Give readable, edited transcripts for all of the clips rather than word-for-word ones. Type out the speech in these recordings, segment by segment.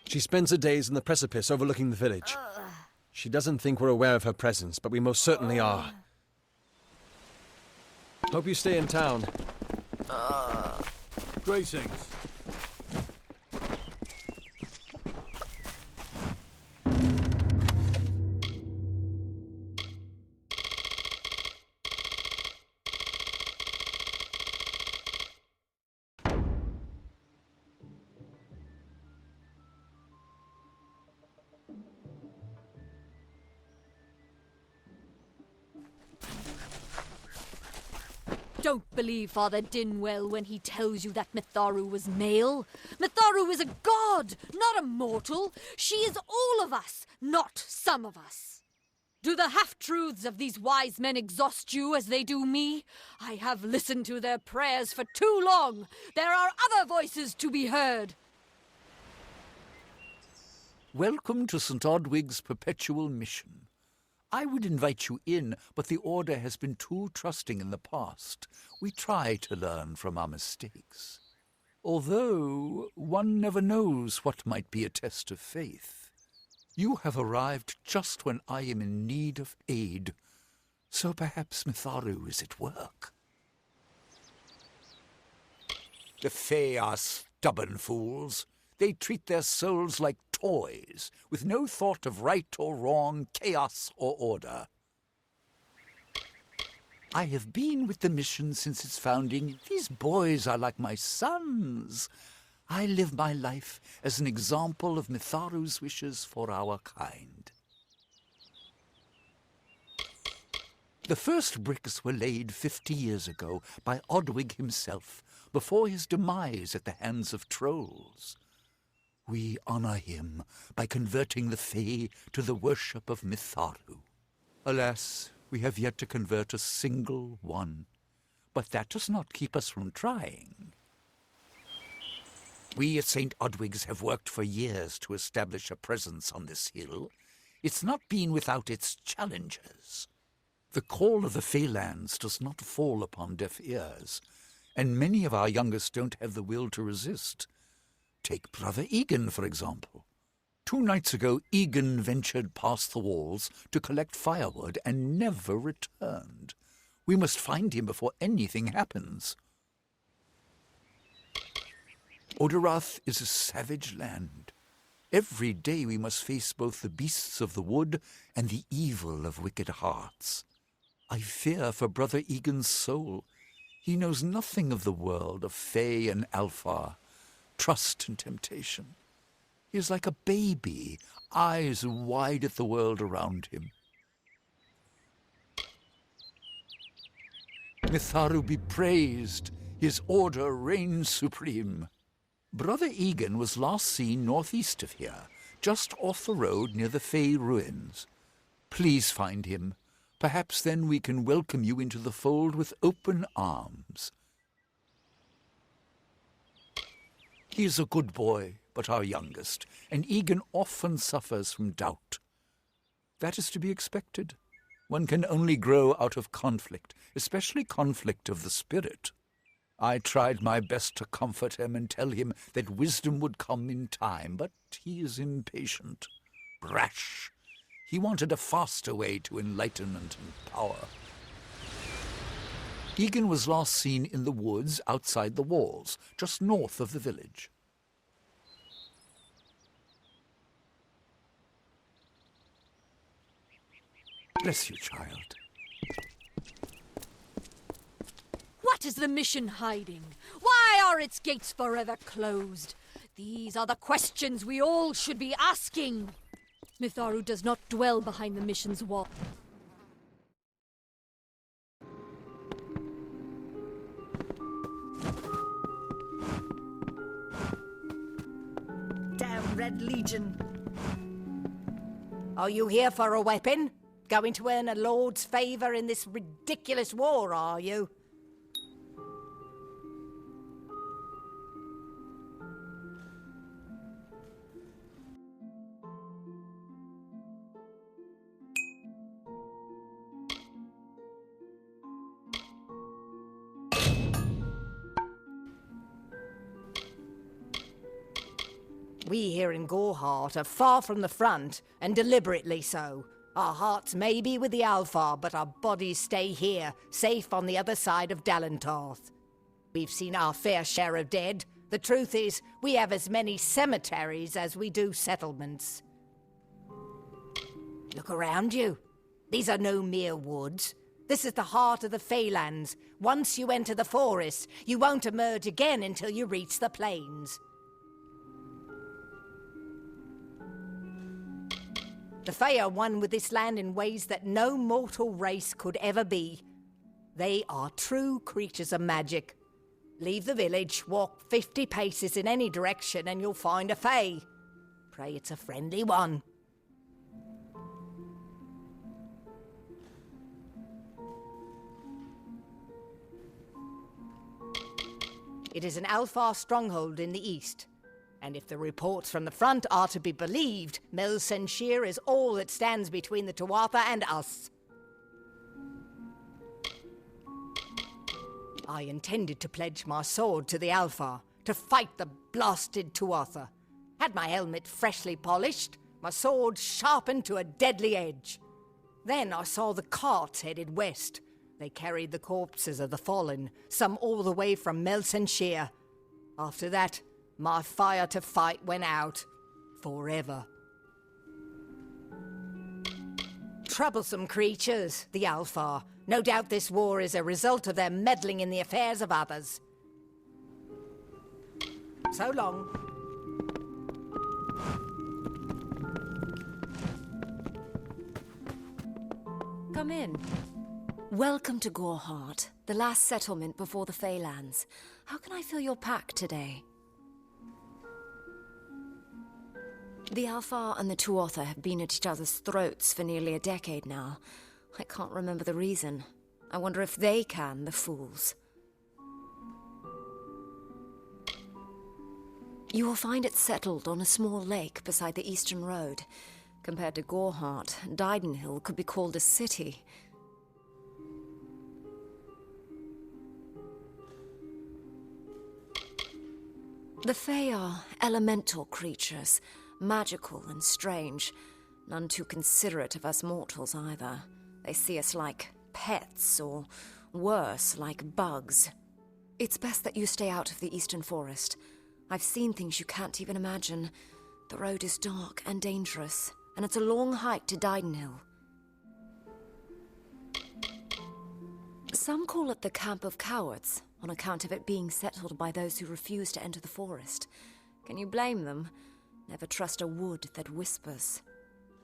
She spends her days on the precipice overlooking the village. She doesn't think we're aware of her presence, but we most certainly are. Hope you stay in town. Greetings. Don't believe Father Dinwell when he tells you that Mitharu was male. Mitharu is a god, not a mortal. She is all of us, not some of us. Do the half-truths of these wise men exhaust you as they do me? I have listened to their prayers for too long. There are other voices to be heard. Welcome to St. Odwig's perpetual mission. I would invite you in, but the Order has been too trusting in the past. We try to learn from our mistakes. Although one never knows what might be a test of faith. You have arrived just when I am in need of aid, so perhaps Mitharu is at work. The Fae are stubborn fools. They treat their souls like toys, with no thought of right or wrong, chaos or order. I have been with the mission since its founding. These boys are like my sons. I live my life as an example of Mitharu's wishes for our kind. The first bricks were laid 50 years ago by Odwig himself, before his demise at the hands of trolls. We honor him by converting the Fae to the worship of Mitharu. Alas, we have yet to convert a single one, but that does not keep us from trying. We at St. Odwig's have worked for years to establish a presence on this hill. It's not been without its challenges. The call of the Faelands does not fall upon deaf ears, and many of our youngest don't have the will to resist. Take Brother Egan, for example. 2 nights ago, Egan ventured past the walls to collect firewood and never returned. We must find him before anything happens. Oderath is a savage land. Every day we must face both the beasts of the wood and the evil of wicked hearts. I fear for Brother Egan's soul. He knows nothing of the world of Fae and Alpha, trust and temptation. He is like a baby, eyes wide at the world around him. Mitharu be praised, his order reigns supreme. Brother Egan was last seen northeast of here, just off the road near the Fae ruins. Please find him. Perhaps then we can welcome you into the fold with open arms. He is a good boy, but our youngest, and Egan often suffers from doubt. That is to be expected. One can only grow out of conflict, especially conflict of the spirit. I tried my best to comfort him and tell him that wisdom would come in time, but he is impatient, rash. He wanted a faster way to enlightenment and power. Egan was last seen in the woods outside the walls, just north of the village. Bless you, child. What is the mission hiding? Why are its gates forever closed? These are the questions we all should be asking. Mitharu does not dwell behind the mission's wall. Damn Red Legion. Are you here for a weapon? Going to earn a lord's favour in this ridiculous war, are you? We here in Goreheart are far from the front, and deliberately so. Our hearts may be with the Alfar, but our bodies stay here, safe on the other side of Dalentarth. We've seen our fair share of dead. The truth is, we have as many cemeteries as we do settlements. Look around you. These are no mere woods. This is the heart of the Feylands. Once you enter the forest, you won't emerge again until you reach the plains. The Fey are one with this land in ways that no mortal race could ever be. They are true creatures of magic. Leave the village, walk 50 paces in any direction, and you'll find a Fey. Pray it's a friendly one. It is an Alfar stronghold in the east. And if the reports from the front are to be believed, Melsenshir is all that stands between the Tuatha and us. I intended to pledge my sword to the Alfar, to fight the blasted Tuatha. Had my helmet freshly polished, my sword sharpened to a deadly edge. Then I saw the carts headed west. They carried the corpses of the fallen, some all the way from Melsenshir. After that, my fire to fight went out. Forever. Troublesome creatures, the Alfar. No doubt this war is a result of their meddling in the affairs of others. So long. Come in. Welcome to Goreheart, the last settlement before the Feylands. How can I fill your pack today? The Alfar and the Tuatha have been at each other's throats for nearly a decade now. I can't remember the reason. I wonder if they can, the fools. You will find it settled on a small lake beside the eastern road. Compared to Goreheart, Didenhill could be called a city. The Fae are elemental creatures, magical and strange. None too considerate of us mortals either. They see us like pets, or worse, like bugs. It's best that you stay out of the eastern forest. I've seen things you can't even imagine. The road is dark and dangerous, and it's a long hike to Didenhill. Some call it the Camp of Cowards, on account of it being settled by those who refuse to enter the forest. Can you blame them? Never trust a wood that whispers.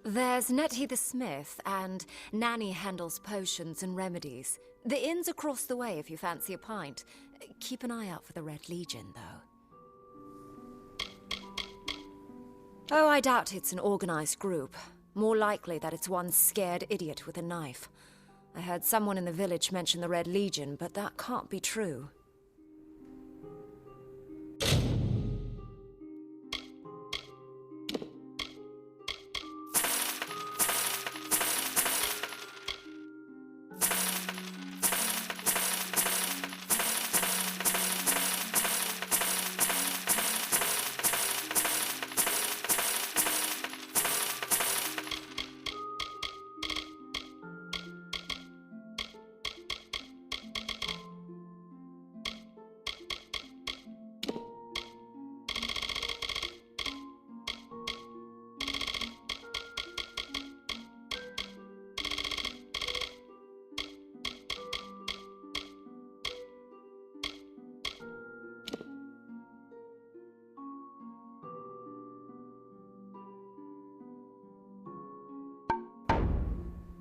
There's Nettie the smith, and Nanny handles potions and remedies. The inn's across the way if you fancy a pint. Keep an eye out for the Red Legion, though. Oh, I doubt it's an organized group. More likely that it's one scared idiot with a knife. I heard someone in the village mention the Red Legion, but that can't be true.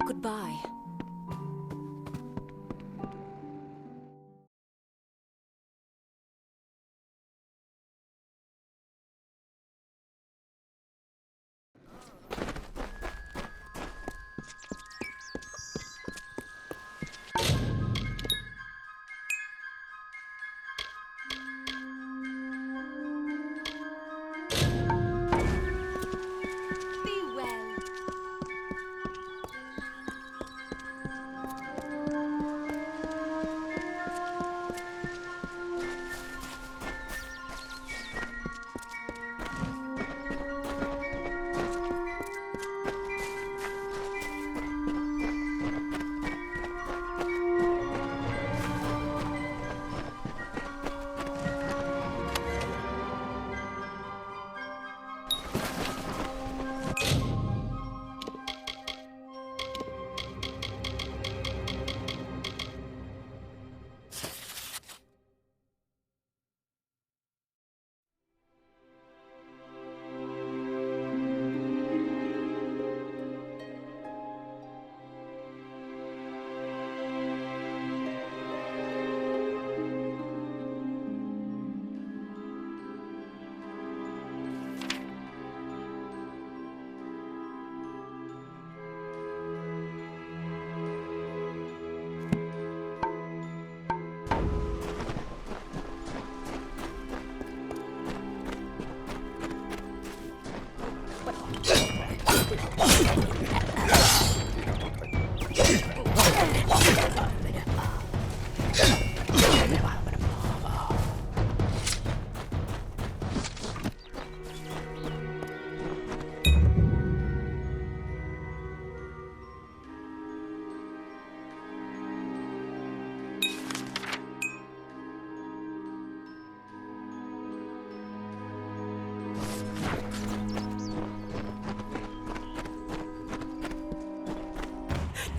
Goodbye. Be well.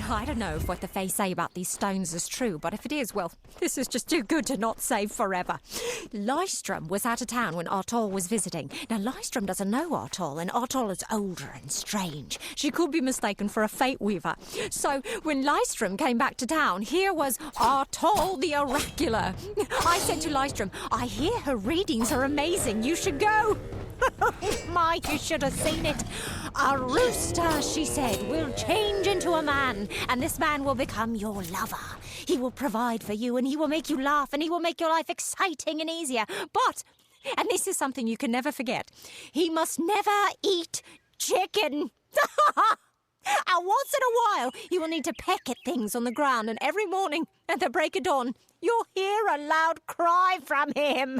I don't know if what the Fae say about these stones is true, but if it is, well, this is just too good to not save forever. Lystrom was out of town when Artol was visiting. Now, Lystrom doesn't know Artol, and Artol is older and strange. She could be mistaken for a Fate Weaver. So, when Lystrom came back to town, here was Artol the Oracular. I said to Lystrom, I hear her readings are amazing. You should go. My, you should have seen it. A rooster, she said, will change into a man, and this man will become your lover. He will provide for you, and he will make you laugh, and he will make your life exciting and easier. But, and this is something you can never forget, he must never eat chicken. And once in a while, you will need to peck at things on the ground, and every morning at the break of dawn, you'll hear a loud cry from him.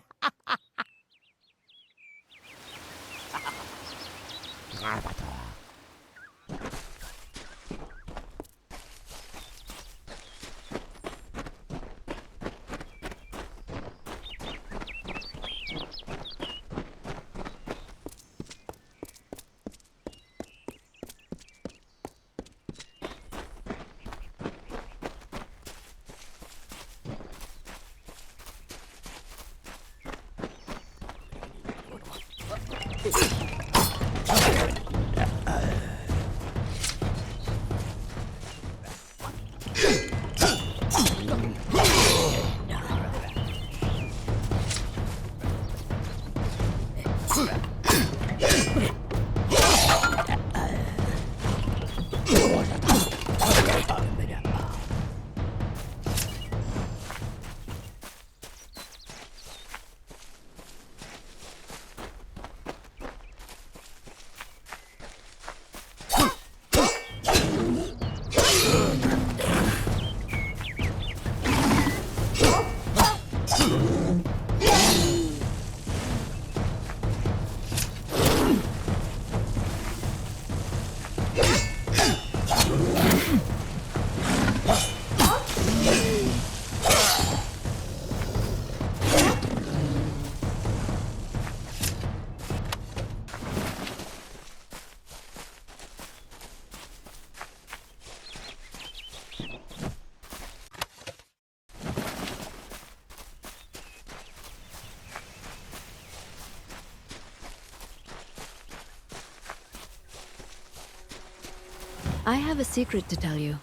I have a secret to tell you.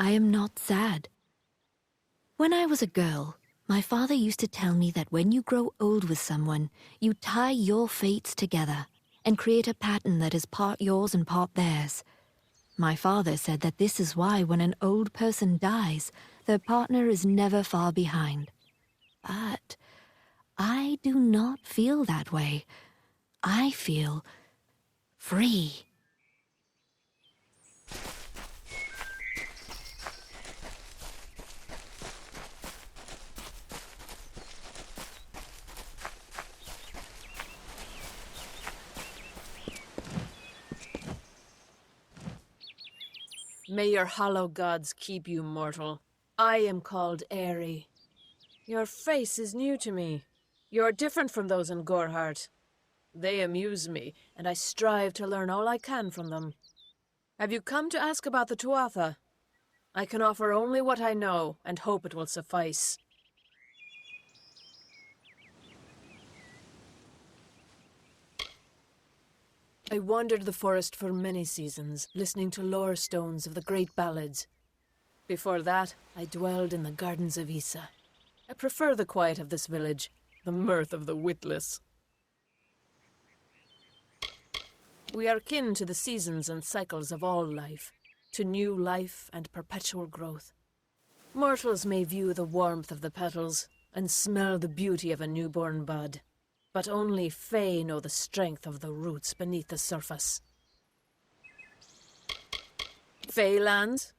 I am not sad. When I was a girl, my father used to tell me that when you grow old with someone, you tie your fates together and create a pattern that is part yours and part theirs. My father said that this is why when an old person dies, their partner is never far behind. But I do not feel that way. I feel free. May your hollow gods keep you mortal. I am called Aerie. Your face is new to me. You're different from those in Gorhart. They amuse me, and I strive to learn all I can from them. Have you come to ask about the Tuatha? I can offer only what I know, and hope it will suffice. I wandered the forest for many seasons, listening to lore stones of the great ballads. Before that, I dwelled in the gardens of Issa. I prefer the quiet of this village, the mirth of the witless. We are kin to the seasons and cycles of all life, to new life and perpetual growth. Mortals may view the warmth of the petals and smell the beauty of a newborn bud, but only Fae know the strength of the roots beneath the surface. Faelands?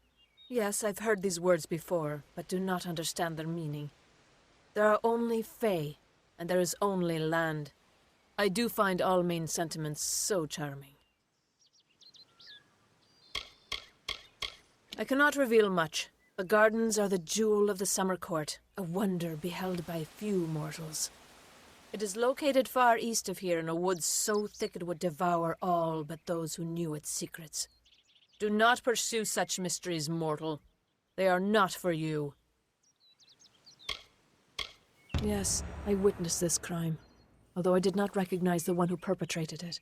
Yes, I've heard these words before, but do not understand their meaning. There are only Fae, and there is only land. I do find all main sentiments so charming. I cannot reveal much. The gardens are the jewel of the summer court, a wonder beheld by few mortals. It is located far east of here in a wood so thick it would devour all but those who knew its secrets. Do not pursue such mysteries, mortal. They are not for you. Yes, I witnessed this crime, although I did not recognize the one who perpetrated it.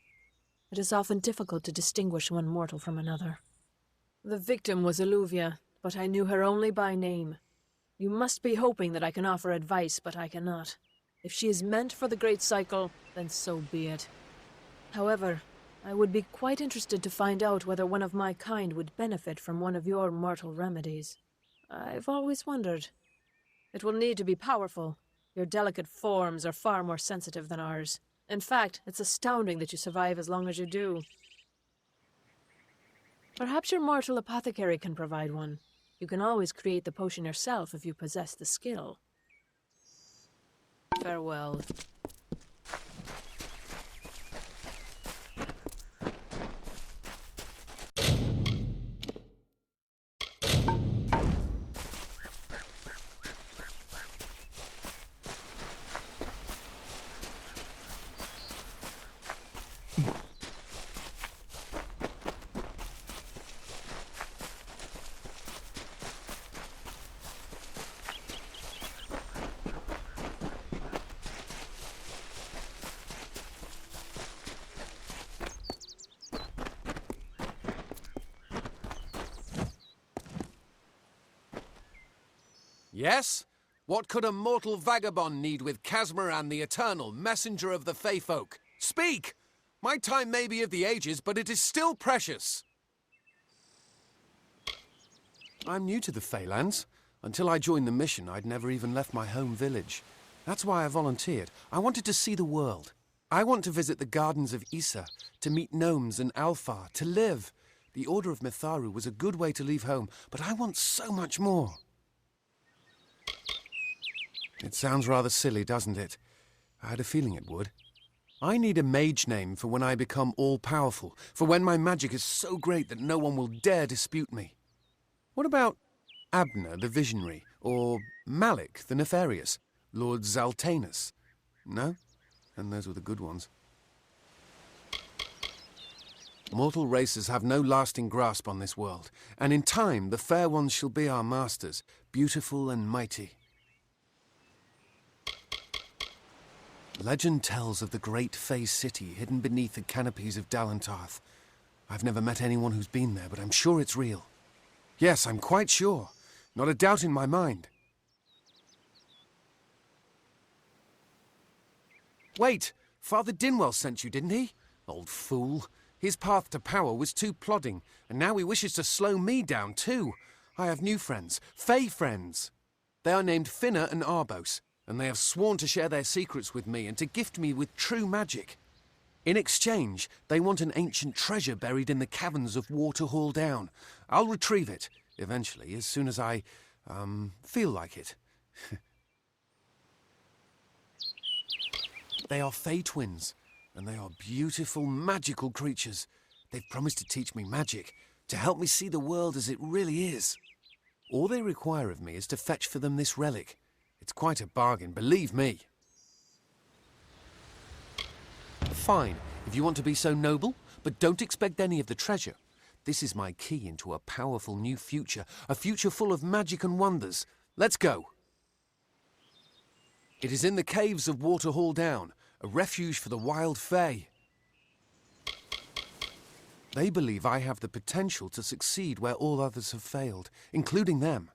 It is often difficult to distinguish one mortal from another. The victim was Illuvia, but I knew her only by name. You must be hoping that I can offer advice, but I cannot. If she is meant for the Great Cycle, then so be it. However, I would be quite interested to find out whether one of my kind would benefit from one of your mortal remedies. I've always wondered. It will need to be powerful. Your delicate forms are far more sensitive than ours. In fact, it's astounding that you survive as long as you do. Perhaps your mortal apothecary can provide one. You can always create the potion yourself if you possess the skill. Farewell. Yes? What could a mortal vagabond need with Casmaran the Eternal, messenger of the Feyfolk? Speak! My time may be of the ages, but it is still precious. I'm new to the Feylands. Until I joined the mission, I'd never even left my home village. That's why I volunteered. I wanted to see the world. I want to visit the gardens of Issa, to meet gnomes and Alfar, to live. The Order of Mitharu was a good way to leave home, but I want so much more. It sounds rather silly, doesn't it? I had a feeling it would. I need a mage name for when I become all-powerful, for when my magic is so great that no one will dare dispute me. What about Abner the Visionary, or Malik the Nefarious, Lord Zaltanus? No? And those were the good ones. Mortal races have no lasting grasp on this world, and in time the fair ones shall be our masters, beautiful and mighty. Legend tells of the great Fey city hidden beneath the canopies of Dalantarth. I've never met anyone who's been there, but I'm sure it's real. Yes, I'm quite sure. Not a doubt in my mind. Wait! Father Dinwell sent you, didn't he? Old fool. His path to power was too plodding, and now he wishes to slow me down too. I have new friends, Fey friends. They are named Finna and Arbos, and they have sworn to share their secrets with me and to gift me with true magic. In exchange, they want an ancient treasure buried in the caverns of Waterhall Down. I'll retrieve it, eventually, as soon as I, feel like it. They are Fey twins, and they are beautiful, magical creatures. They've promised to teach me magic, to help me see the world as it really is. All they require of me is to fetch for them this relic. It's quite a bargain, believe me. Fine, if you want to be so noble, but don't expect any of the treasure. This is my key into a powerful new future, a future full of magic and wonders. Let's go. It is in the caves of Waterhall Down, a refuge for the wild Fey. They believe I have the potential to succeed where all others have failed, including them.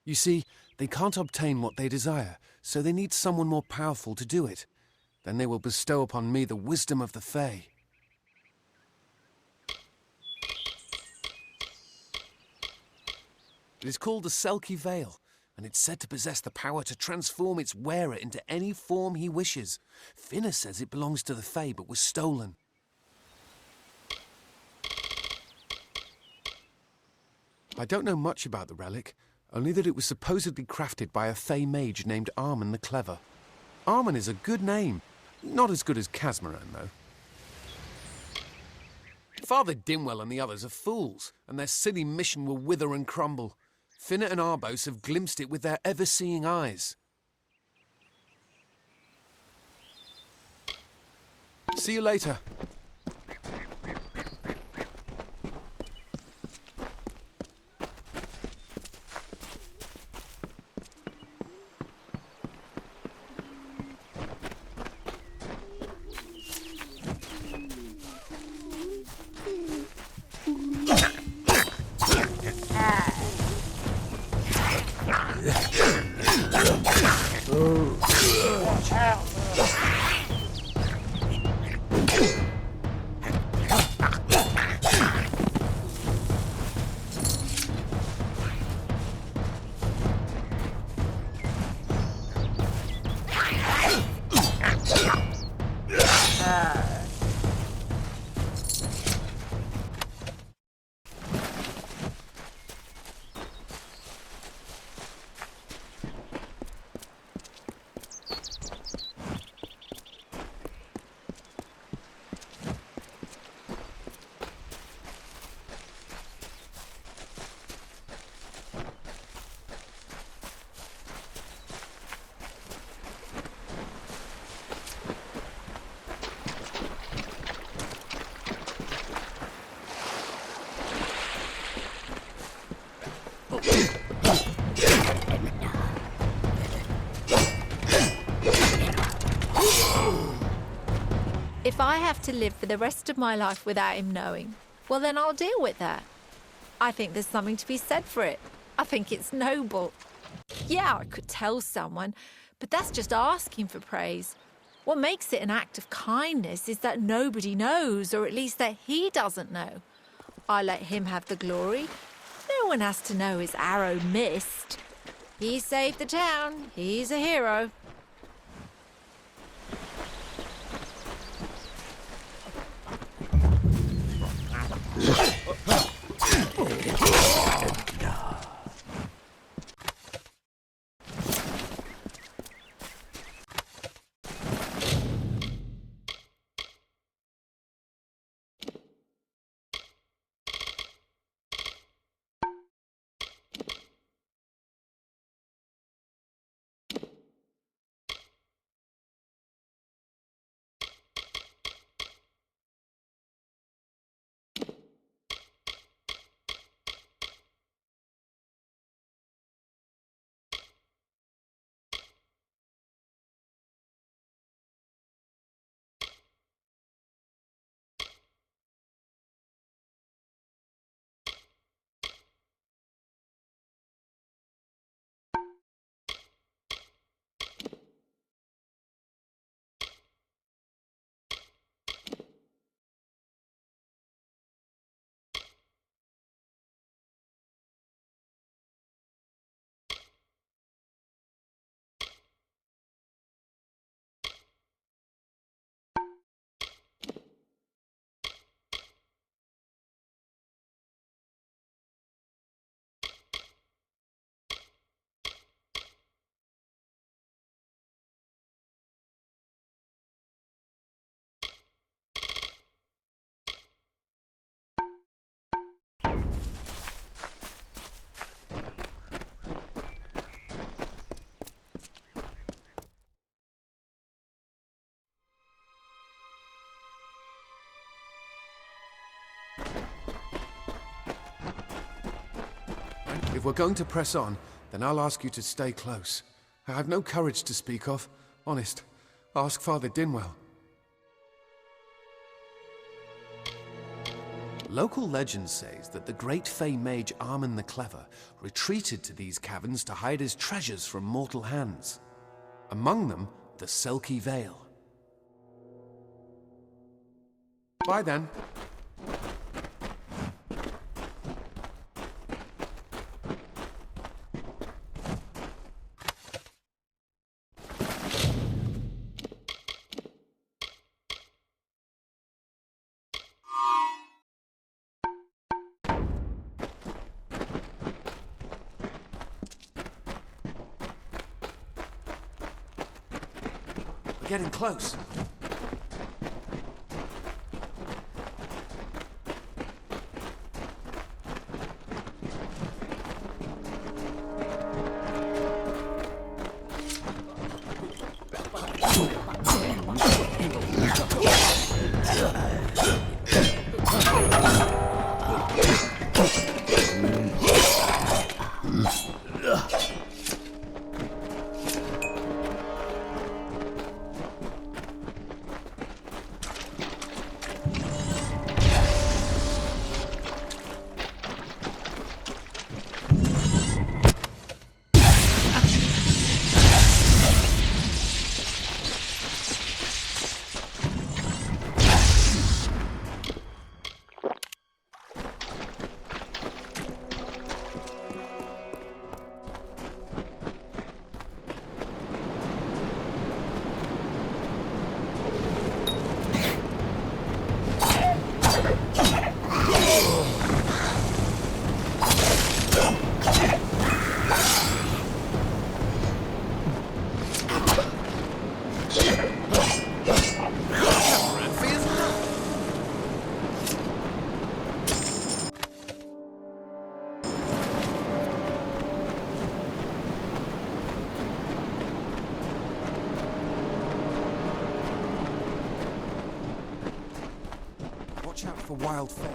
You see, they can't obtain what they desire, so they need someone more powerful to do it. Then they will bestow upon me the wisdom of the Fey. It is called the Selkie Veil, and it's said to possess the power to transform its wearer into any form he wishes. Finna says it belongs to the Fey, but was stolen. I don't know much about the relic, only that it was supposedly crafted by a Fey mage named Armen the Clever. Armen is a good name. Not as good as Casmaran, though. Father Dinwell and the others are fools, and their silly mission will wither and crumble. Finna and Arbos have glimpsed it with their ever-seeing eyes. See you later. If I have to live for the rest of my life without him knowing, well, then I'll deal with that. I think there's something to be said for it. I think it's noble. Yeah, I could tell someone, but that's just asking for praise. What makes it an act of kindness is that nobody knows, or at least that he doesn't know. I let him have the glory. No one has to know his arrow missed. He saved the town. He's a hero. If we're going to press on, then I'll ask you to stay close. I have no courage to speak of. Honest. Ask Father Dinwell. Local legend says that the great Fey mage Armin the Clever retreated to these caverns to hide his treasures from mortal hands. Among them, the Selkie Veil. Bye then. We're getting close. Watch out for wild fae.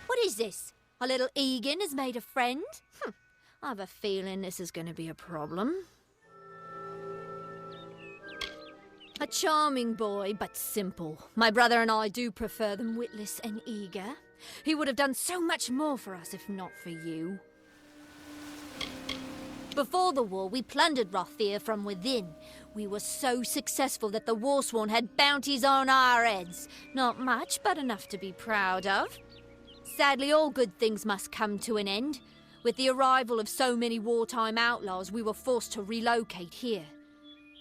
What is this? Our little Egan has made a friend? I have a feeling this is going to be a problem. A charming boy, but simple. My brother and I do prefer them witless and eager. He would have done so much more for us if not for you. Before the war, we plundered Rothir from within. We were so successful that the Warsworn had bounties on our heads. Not much, but enough to be proud of. Sadly, all good things must come to an end. With the arrival of so many wartime outlaws, we were forced to relocate here.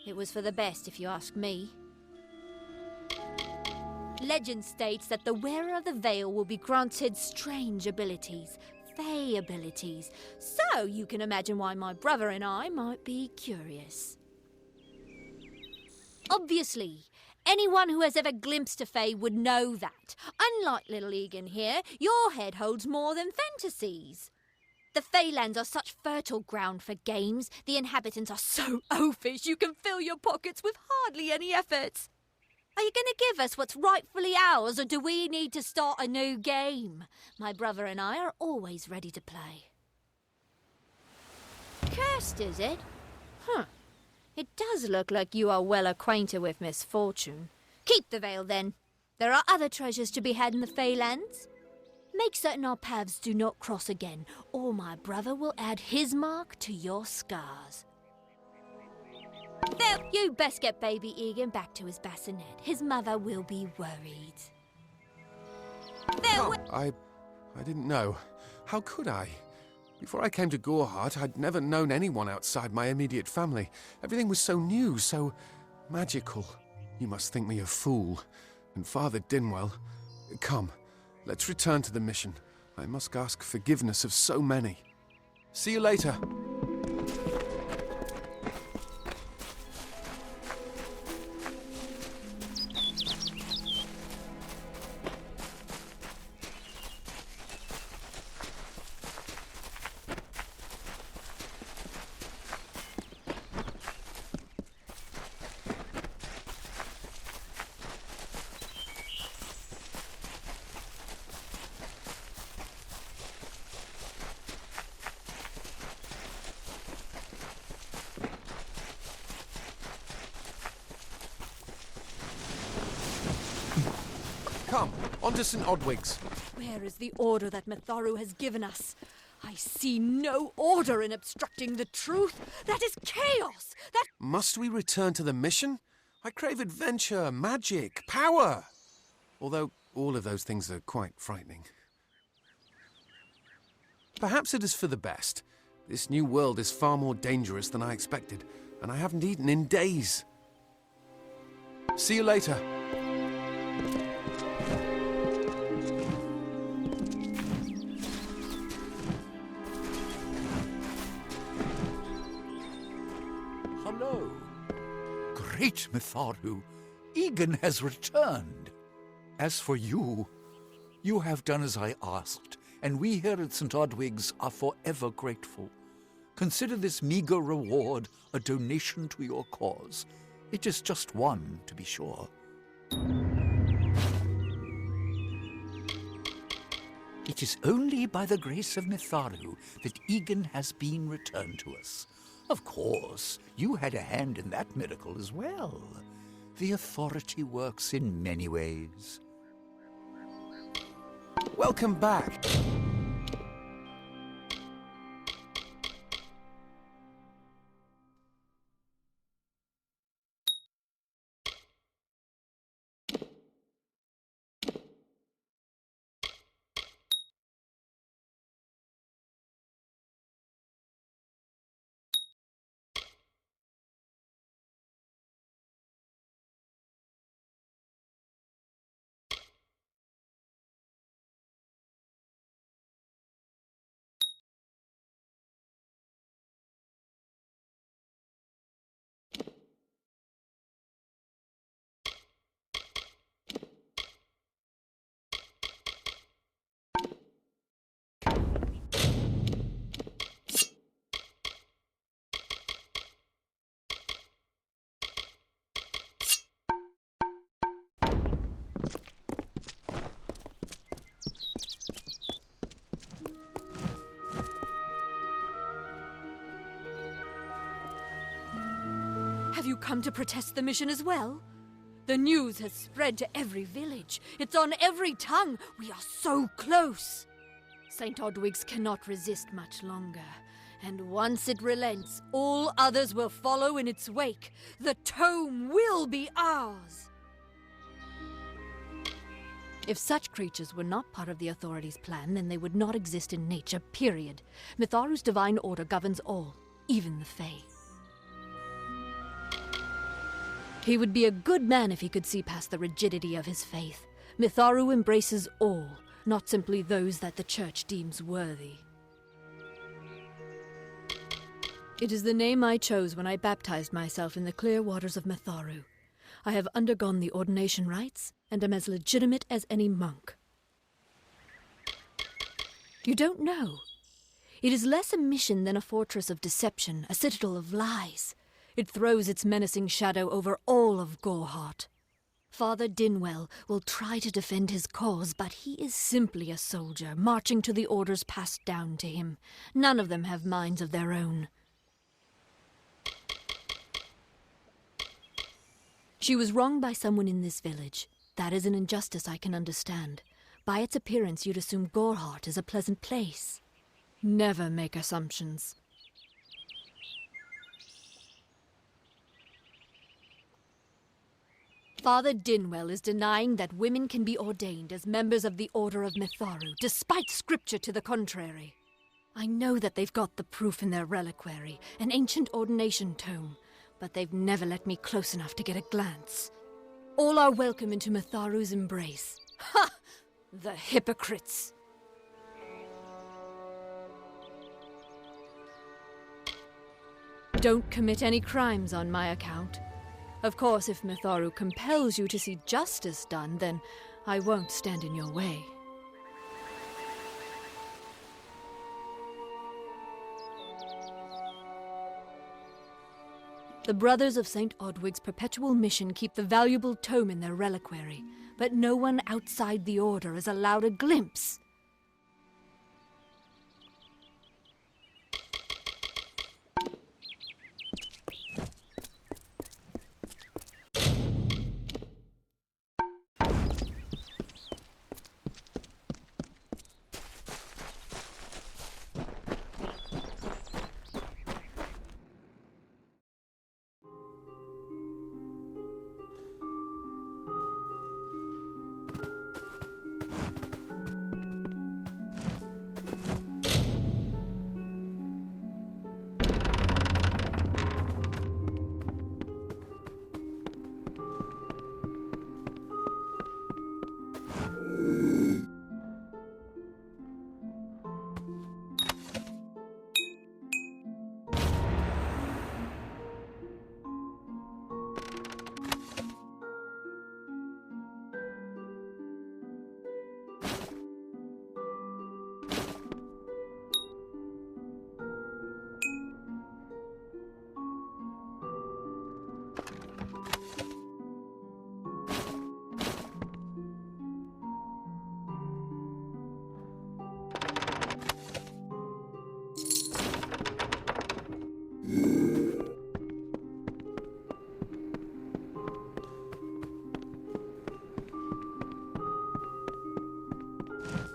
It was for the best, if you ask me. Legend states that the wearer of the veil will be granted strange abilities, fey abilities. So you can imagine why my brother and I might be curious. Obviously, anyone who has ever glimpsed a fae would know that. Unlike little Egan here, your head holds more than fantasies. The Feylands are such fertile ground for games. The inhabitants are so oafish you can fill your pockets with hardly any effort. Are you going to give us what's rightfully ours, or do we need to start a new game? My brother and I are always ready to play. Cursed, is it? It does look like you are well acquainted with misfortune. Keep the veil, then. There are other treasures to be had in the Feylands. Make certain our paths do not cross again, or my brother will add his mark to your scars. Phil, you best get baby Egan back to his bassinet. His mother will be worried. Phil, I didn't know. How could I? Before I came to Gorhart, I'd never known anyone outside my immediate family. Everything was so new, so magical. You must think me a fool. And Father Dinwell, come, let's return to the mission. I must ask forgiveness of so many. See you later. On to St. Odwig's. Where is the order that Mitharu has given us? I see no order in obstructing the truth. That is chaos! That... Must we return to the mission? I crave adventure, magic, power. Although all of those things are quite frightening. Perhaps it is for the best. This new world is far more dangerous than I expected, and I haven't eaten in days. See you later. Hello. Great Mitharu, Egan has returned. As for you, you have done as I asked, and we here at St. Odwig's are forever grateful. Consider this meager reward a donation to your cause. It is just one, to be sure. It is only by the grace of Mitharu that Egan has been returned to us. Of course, you had a hand in that miracle as well. The authority works in many ways. Welcome back. Have you come to protest the mission as well? The news has spread to every village. It's on every tongue. We are so close. St. Odwig's cannot resist much longer. And once it relents, all others will follow in its wake. The tome will be ours. If such creatures were not part of the authorities' plan, then they would not exist in nature, period. Mitharu's divine order governs all, even the Fae. He would be a good man if he could see past the rigidity of his faith. Mitharu embraces all, not simply those that the Church deems worthy. It is the name I chose when I baptized myself in the clear waters of Mitharu. I have undergone the ordination rites, and am as legitimate as any monk. You don't know. It is less a mission than a fortress of deception, a citadel of lies. It throws its menacing shadow over all of Gorehart. Father Dinwell will try to defend his cause, but he is simply a soldier, marching to the orders passed down to him. None of them have minds of their own. She was wronged by someone in this village. That is an injustice I can understand. By its appearance, you'd assume Gorehart is a pleasant place. Never make assumptions. Father Dinwell is denying that women can be ordained as members of the Order of Mitharu, despite scripture to the contrary. I know that they've got the proof in their reliquary, an ancient ordination tome, but they've never let me close enough to get a glance. All are welcome into Mitharu's embrace. Ha! The hypocrites! Don't commit any crimes on my account. Of course, if Mitharu compels you to see justice done, then I won't stand in your way. The Brothers of St. Odwig's perpetual mission keep the valuable tome in their reliquary, but no one outside the Order is allowed a glimpse.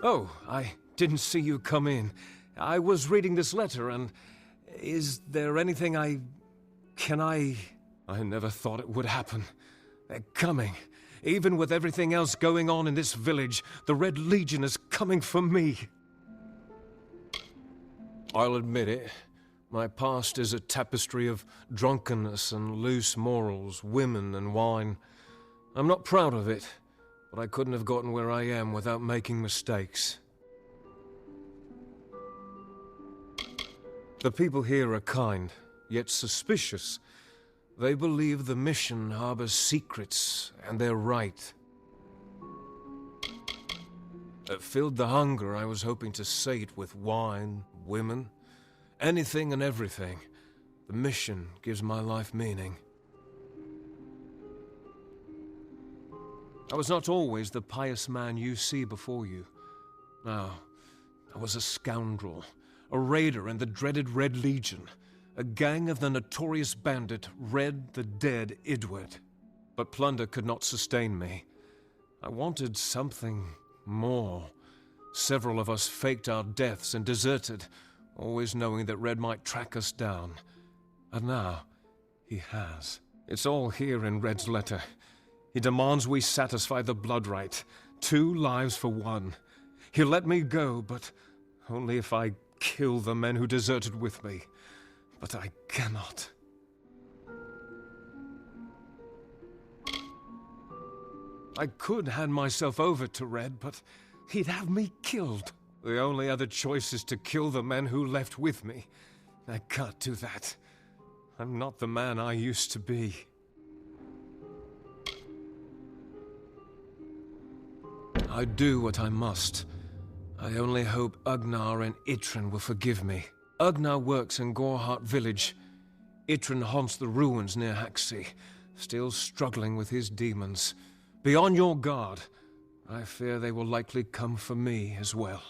Oh, I didn't see you come in. I was reading this letter, and is there anything I never thought it would happen. They're coming. Even with everything else going on in this village, the Red Legion is coming for me. I'll admit it. My past is a tapestry of drunkenness and loose morals, women and wine. I'm not proud of it, but I couldn't have gotten where I am without making mistakes. The people here are kind, yet suspicious. They believe the mission harbors secrets, and they're right. It filled the hunger I was hoping to sate with wine, women, anything and everything. The mission gives my life meaning. I was not always the pious man you see before you. No, I was a scoundrel, a raider in the dreaded Red Legion, a gang of the notorious bandit Red the Dead Idward. But plunder could not sustain me. I wanted something more. Several of us faked our deaths and deserted, always knowing that Red might track us down. And now, he has. It's all here in Red's letter. He demands we satisfy the blood rite. 2 lives for 1. He'll let me go, but only if I kill the men who deserted with me. But I cannot. I could hand myself over to Red, but he'd have me killed. The only other choice is to kill the men who left with me. I can't do that. I'm not the man I used to be. I do what I must. I only hope Ugnar and Itrin will forgive me. Ugnar works in Gorhart village. Itrin haunts the ruins near Haxi, still struggling with his demons. Be on your guard. I fear they will likely come for me as well.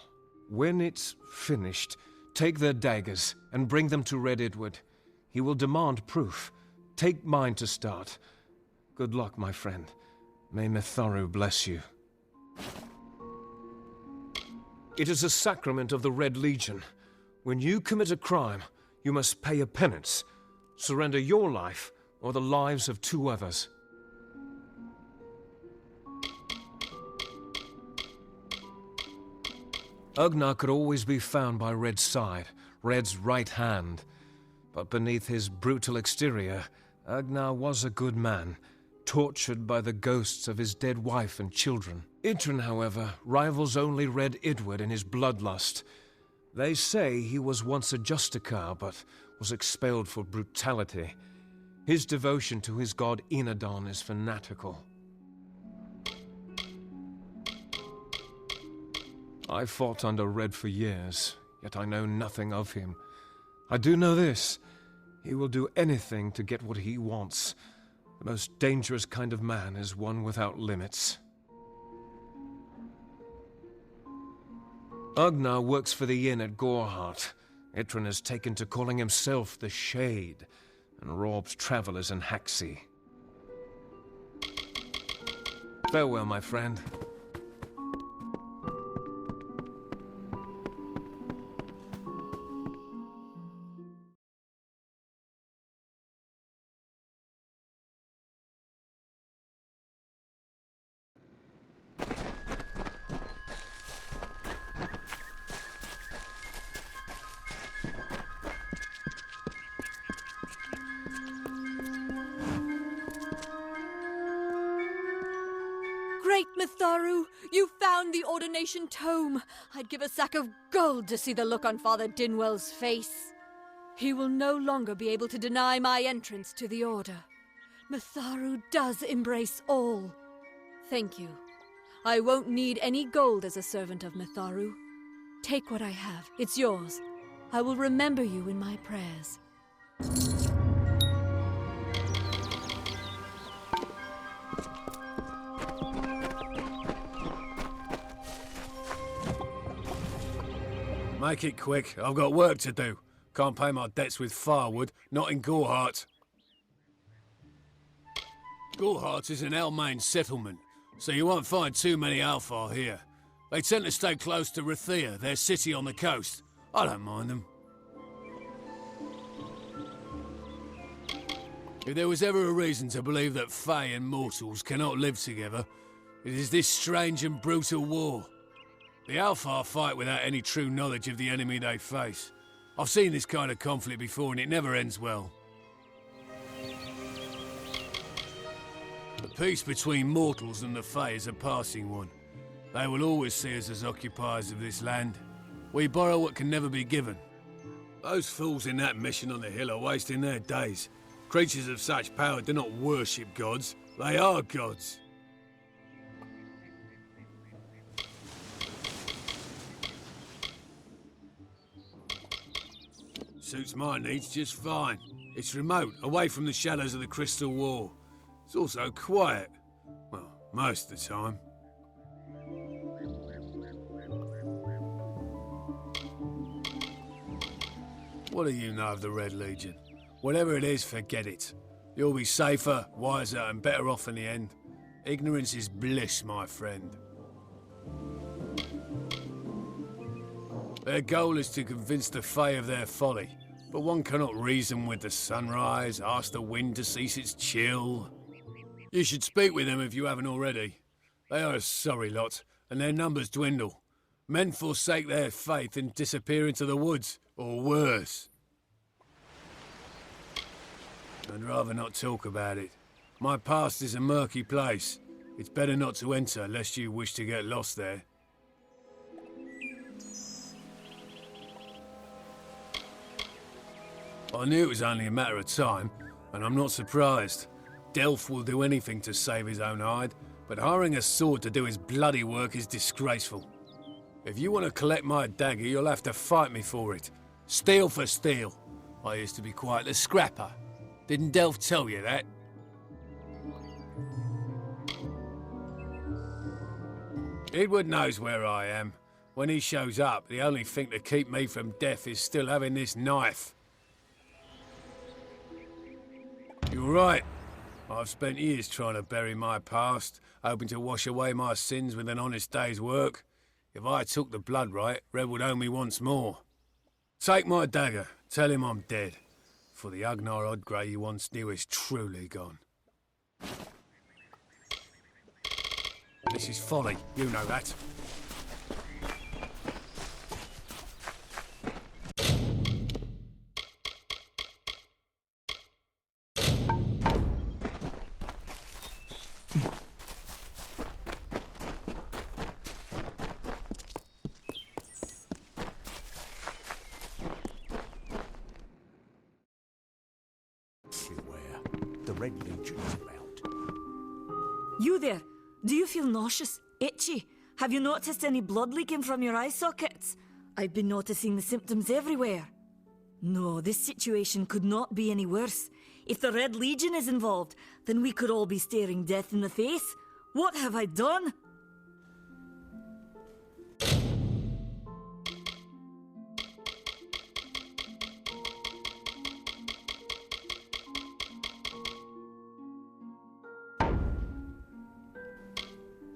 When it's finished, take their daggers and bring them to Red Idward. He will demand proof. Take mine to start. Good luck, my friend. May Mitharu bless you. It is a sacrament of the Red Legion. When you commit a crime, you must pay a penance. Surrender your life, or the lives of 2 others. Ugnar could always be found by Red's side, Red's right hand. But beneath his brutal exterior, Ugnar was a good man, tortured by the ghosts of his dead wife and children. Itrin, however, rivals only Red Idward in his bloodlust. They say he was once a Justicar, but was expelled for brutality. His devotion to his god Enadon is fanatical. I fought under Red for years, yet I know nothing of him. I do know this. He will do anything to get what he wants. The most dangerous kind of man is one without limits. Ugnar works for the inn at Gorhart. Itrin has taken to calling himself the Shade, and robs travelers in Haxi. Farewell, my friend. Great Mitharu, you found the ordination tome. I'd give a sack of gold to see the look on Father Dinwell's face. He will no longer be able to deny my entrance to the order. Mitharu does embrace all. Thank you. I won't need any gold as a servant of Mitharu. Take what I have. It's yours. I will remember you in my prayers. Make it quick. I've got work to do. Can't pay my debts with firewood, not in Gorhart. Gorhart is an Almain settlement, so you won't find too many Alfar here. They tend to stay close to Rathea, their city on the coast. I don't mind them. If there was ever a reason to believe that Fae and mortals cannot live together, it is this strange and brutal war. The Alfar fight without any true knowledge of the enemy they face. I've seen this kind of conflict before and it never ends well. The peace between mortals and the Fae is a passing one. They will always see us as occupiers of this land. We borrow what can never be given. Those fools in that mission on the hill are wasting their days. Creatures of such power do not worship gods. They are gods. Suits my needs just fine. It's remote, away from the shadows of the Crystal Wall. It's also quiet. Well, most of the time. What do you know of the Red Legion? Whatever it is, forget it. You'll be safer, wiser, and better off in the end. Ignorance is bliss, my friend. Their goal is to convince the Fae of their folly, but one cannot reason with the sunrise, ask the wind to cease its chill. You should speak with them if you haven't already. They are a sorry lot, and their numbers dwindle. Men forsake their faith and disappear into the woods, or worse. I'd rather not talk about it. My past is a murky place. It's better not to enter, lest you wish to get lost there. I knew it was only a matter of time, and I'm not surprised. Delph will do anything to save his own hide, but hiring a sword to do his bloody work is disgraceful. If you want to collect my dagger, you'll have to fight me for it. Steel for steel. I used to be quite the scrapper. Didn't Delph tell you that? Edward knows where I am. When he shows up, the only thing to keep me from death is still having this knife. You're right. I've spent years trying to bury my past, hoping to wash away my sins with an honest day's work. If I took the blood right, Red would own me once more. Take my dagger, tell him I'm dead, for the Agnar Odgrey you once knew is truly gone. This is folly, you know that. The Red Legion is around. You there? Do you feel nauseous? Itchy? Have you noticed any blood leaking from your eye sockets? I've been noticing the symptoms everywhere. No, this situation could not be any worse. If the Red Legion is involved, then we could all be staring death in the face. What have I done?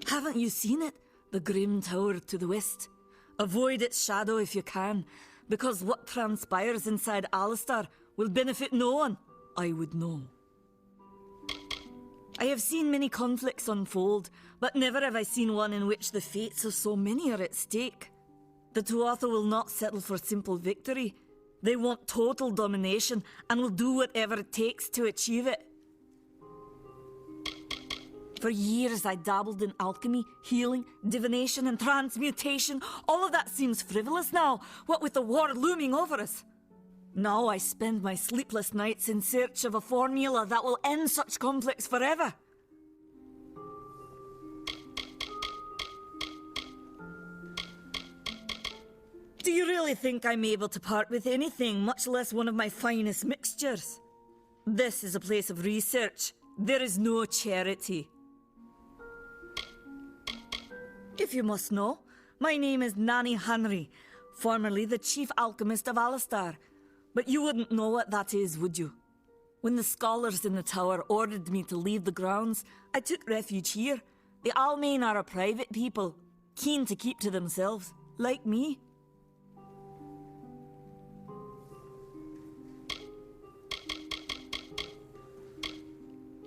Haven't you seen it? The grim tower to the west. Avoid its shadow if you can, because what transpires inside Alistar will benefit no one. I would know. I have seen many conflicts unfold, but never have I seen one in which the fates of so many are at stake. The Tuatha will not settle for simple victory. They want total domination and will do whatever it takes to achieve it. For years I dabbled in alchemy, healing, divination and transmutation. All of that seems frivolous now, what with the war looming over us. Now I spend my sleepless nights in search of a formula that will end such conflicts forever. Do you really think I'm able to part with anything, much less one of my finest mixtures? This is a place of research. There is no charity. If you must know, my name is Nanny Henry, formerly the chief alchemist of Alistar. But you wouldn't know what that is, would you? When the scholars in the tower ordered me to leave the grounds, I took refuge here. The Almain are a private people. keen to keep to themselves, like me.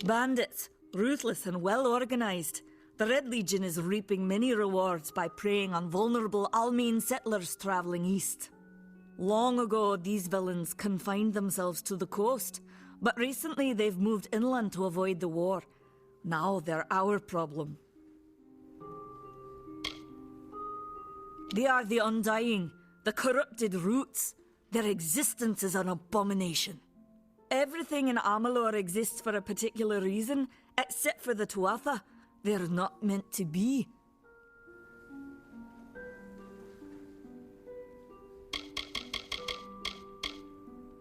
Bandits, ruthless and well organized. The Red Legion is reaping many rewards by preying on vulnerable Almane settlers traveling east. Long ago, these villains confined themselves to the coast, but recently they've moved inland to avoid the war. Now they're our problem. They are the Undying, the corrupted roots. Their existence is an abomination. Everything in Amalur exists for a particular reason, except for the Tuatha. They're not meant to be.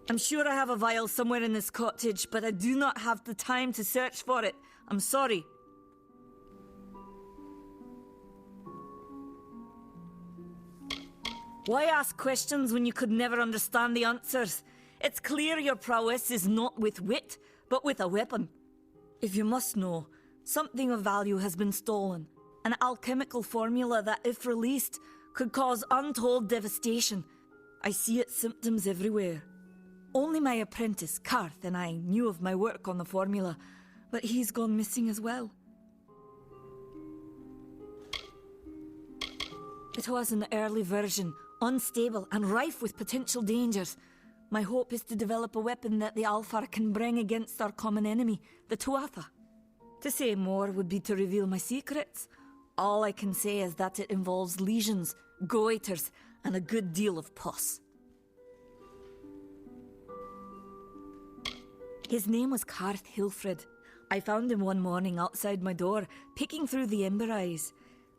I'm sure I have a vial somewhere in this cottage, but I do not have the time to search for it. I'm sorry. Why ask questions when you could never understand the answers? It's clear your prowess is not with wit, but with a weapon. If you must know, something of value has been stolen. An alchemical formula that, if released, could cause untold devastation. I see its symptoms everywhere. Only my apprentice, Karth, and I knew of my work on the formula, but he's gone missing as well. It was an early version, unstable and rife with potential dangers. My hope is to develop a weapon that the Alfar can bring against our common enemy, the Tuatha. To say more would be to reveal my secrets. All I can say is that it involves legions, goiters, and a good deal of pus. His name was Karth Hilfred. I found him one morning outside my door, picking through the ember eyes.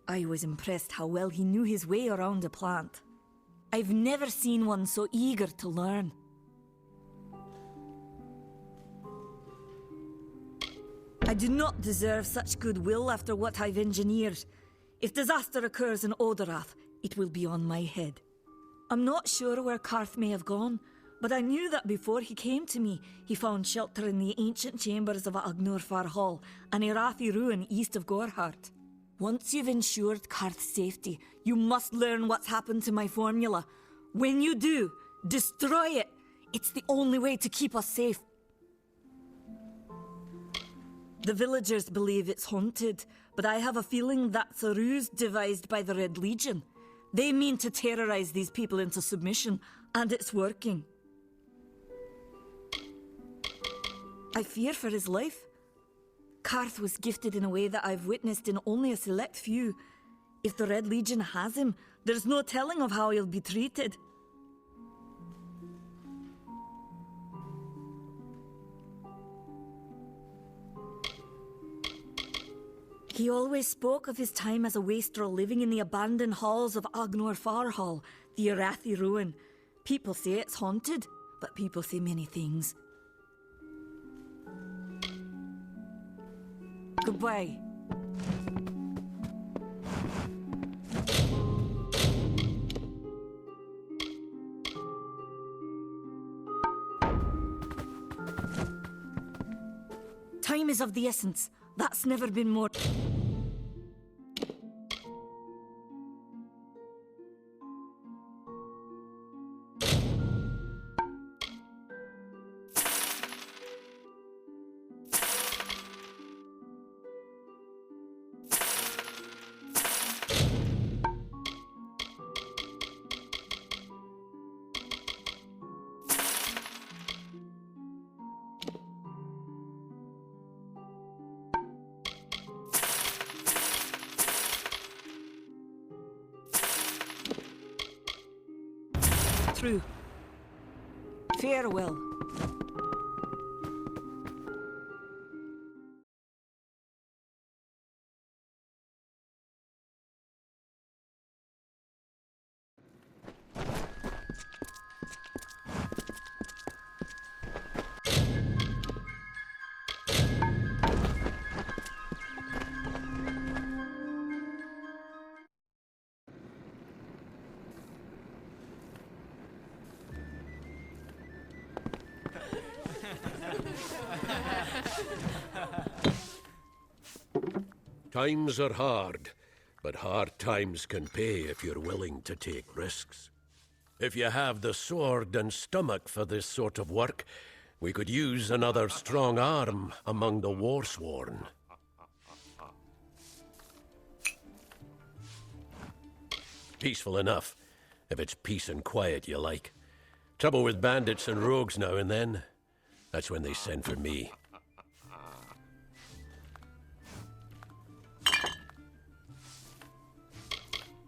I was impressed how well he knew his way around a plant. I've never seen one so eager to learn. I do not deserve such goodwill after what I've engineered. If disaster occurs in Odorath, it will be on my head. I'm not sure where Karth may have gone, but I knew that before he came to me, he found shelter in the ancient chambers of Agnurfar Hall, an Irathi ruin east of Gorhart. Once you've ensured Karth's safety, you must learn what's happened to my formula. When you do, destroy it. It's the only way to keep us safe. The villagers believe it's haunted, but I have a feeling that's a ruse devised by the Red Legion. They mean to terrorize these people into submission, and it's working. I fear for his life. Karth was gifted in a way that I've witnessed in only a select few. If the Red Legion has him, there's no telling of how he'll be treated. He always spoke of his time as a wastrel living in the abandoned halls of Agnurfar Hall, the Irathi ruin. People say it's haunted, but people say many things. Goodbye. Time is of the essence. That's never been more... True. Farewell. Times are hard, But hard times can pay if you're willing to take risks. If you have the sword and stomach for this sort of work, we could use another strong arm among the Warsworn. Peaceful enough, if it's peace and quiet you like. Trouble with bandits and rogues now and then, that's when they send for me.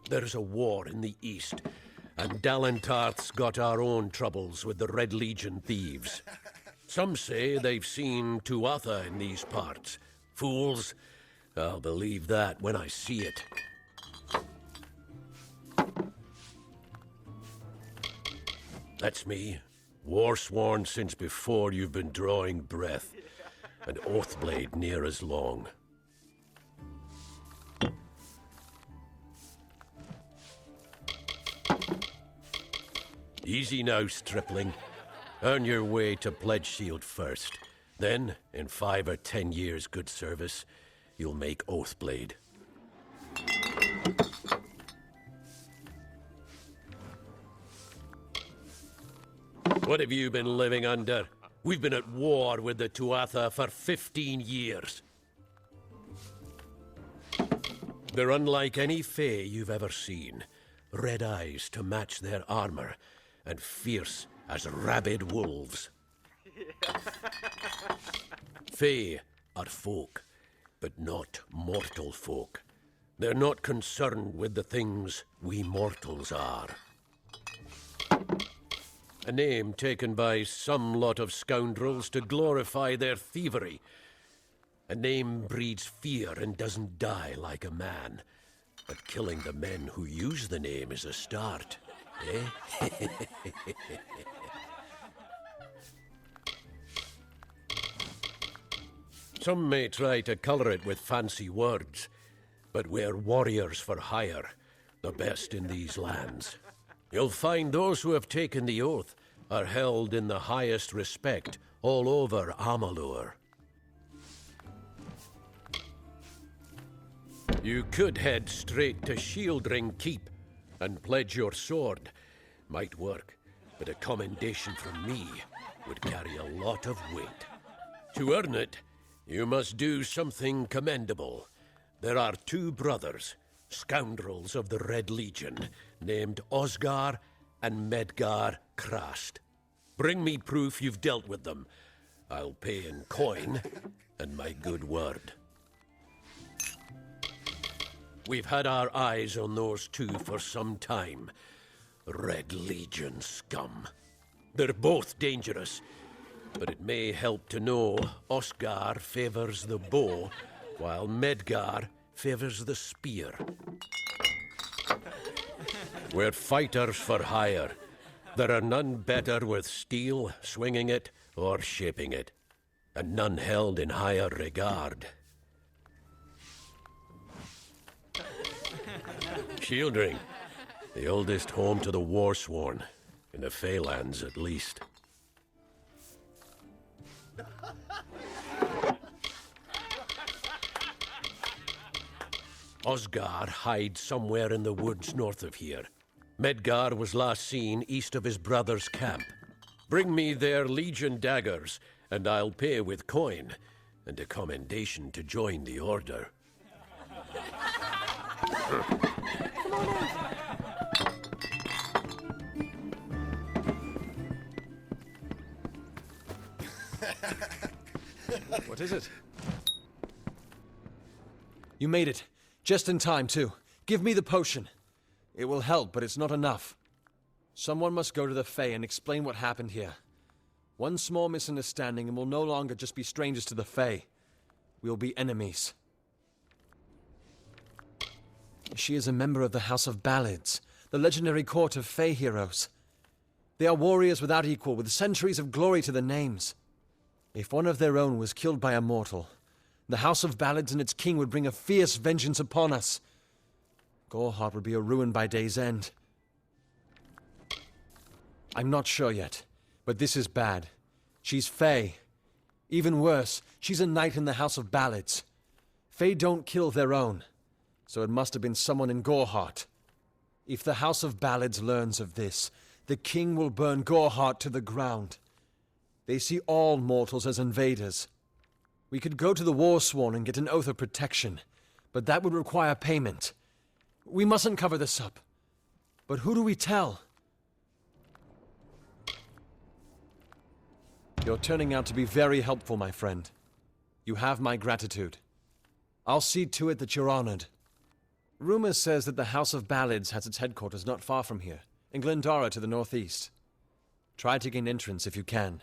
There's a war in the east, and Dalentarth's got our own troubles with the Red Legion thieves. Some say they've seen Tuatha in these parts. Fools. I'll believe that when I see it. That's me. Warsworn since before you've been drawing breath. And Oathblade near as long. Easy now, stripling. Earn your way to Pledge Shield first. Then, in 5 or 10 years' good service, you'll make Oathblade. What have you been living under? We've been at war with the Tuatha for 15 years. They're unlike any Fae you've ever seen. Red eyes to match their armor, and fierce as rabid wolves. Fae are folk, but not mortal folk. They're not concerned with the things we mortals are. A name taken by some lot of scoundrels to glorify their thievery. A name breeds fear and doesn't die like a man. But killing the men who use the name is a start, eh? Some may try to colour it with fancy words, but we're warriors for hire, the best in these lands. You'll find those who have taken the oath are held in the highest respect all over Amalur. You could head straight to Shieldring Keep and pledge your sword. Might work, but a commendation from me would carry a lot of weight. To earn it, you must do something commendable. There are 2 brothers, scoundrels of the Red Legion, named Osgar and Medgar Krast. Bring me proof you've dealt with them. I'll pay in coin and my good word. We've had our eyes on those 2 for some time. Red Legion scum. They're both dangerous, but it may help to know Osgar favors the bow, while Medgar favors the spear. We're fighters for hire. There are none better with steel, swinging it, or shaping it, and none held in higher regard. Shieldring, the oldest home to the Warsworn, in the Feylands at least. Osgar hides somewhere in the woods north of here. Medgar was last seen east of his brother's camp. Bring me their Legion daggers, and I'll pay with coin, and a commendation to join the order. What is it? You made it. Just in time, too. Give me the potion. It will help, but it's not enough. Someone must go to the Fae and explain what happened here. One small misunderstanding and we'll no longer just be strangers to the Fae. We'll be enemies. She is a member of the House of Ballads, the legendary court of Fae heroes. They are warriors without equal, with centuries of glory to their names. If one of their own was killed by a mortal, the House of Ballads and its king would bring a fierce vengeance upon us. Gorehart would be a ruin by day's end. I'm not sure yet, but this is bad. She's Fae. Even worse, she's a knight in the House of Ballads. Fae don't kill their own. So it must have been someone in Gorhart. If the House of Ballads learns of this, the king will burn Gorhart to the ground. They see all mortals as invaders. We could go to the Warsworn and get an oath of protection, but that would require payment. We mustn't cover this up. But who do we tell? You're turning out to be very helpful, my friend. You have my gratitude. I'll see to it that you're honored. Rumor says that the House of Ballads has its headquarters not far from here, in Glendara to the northeast. Try to gain entrance if you can.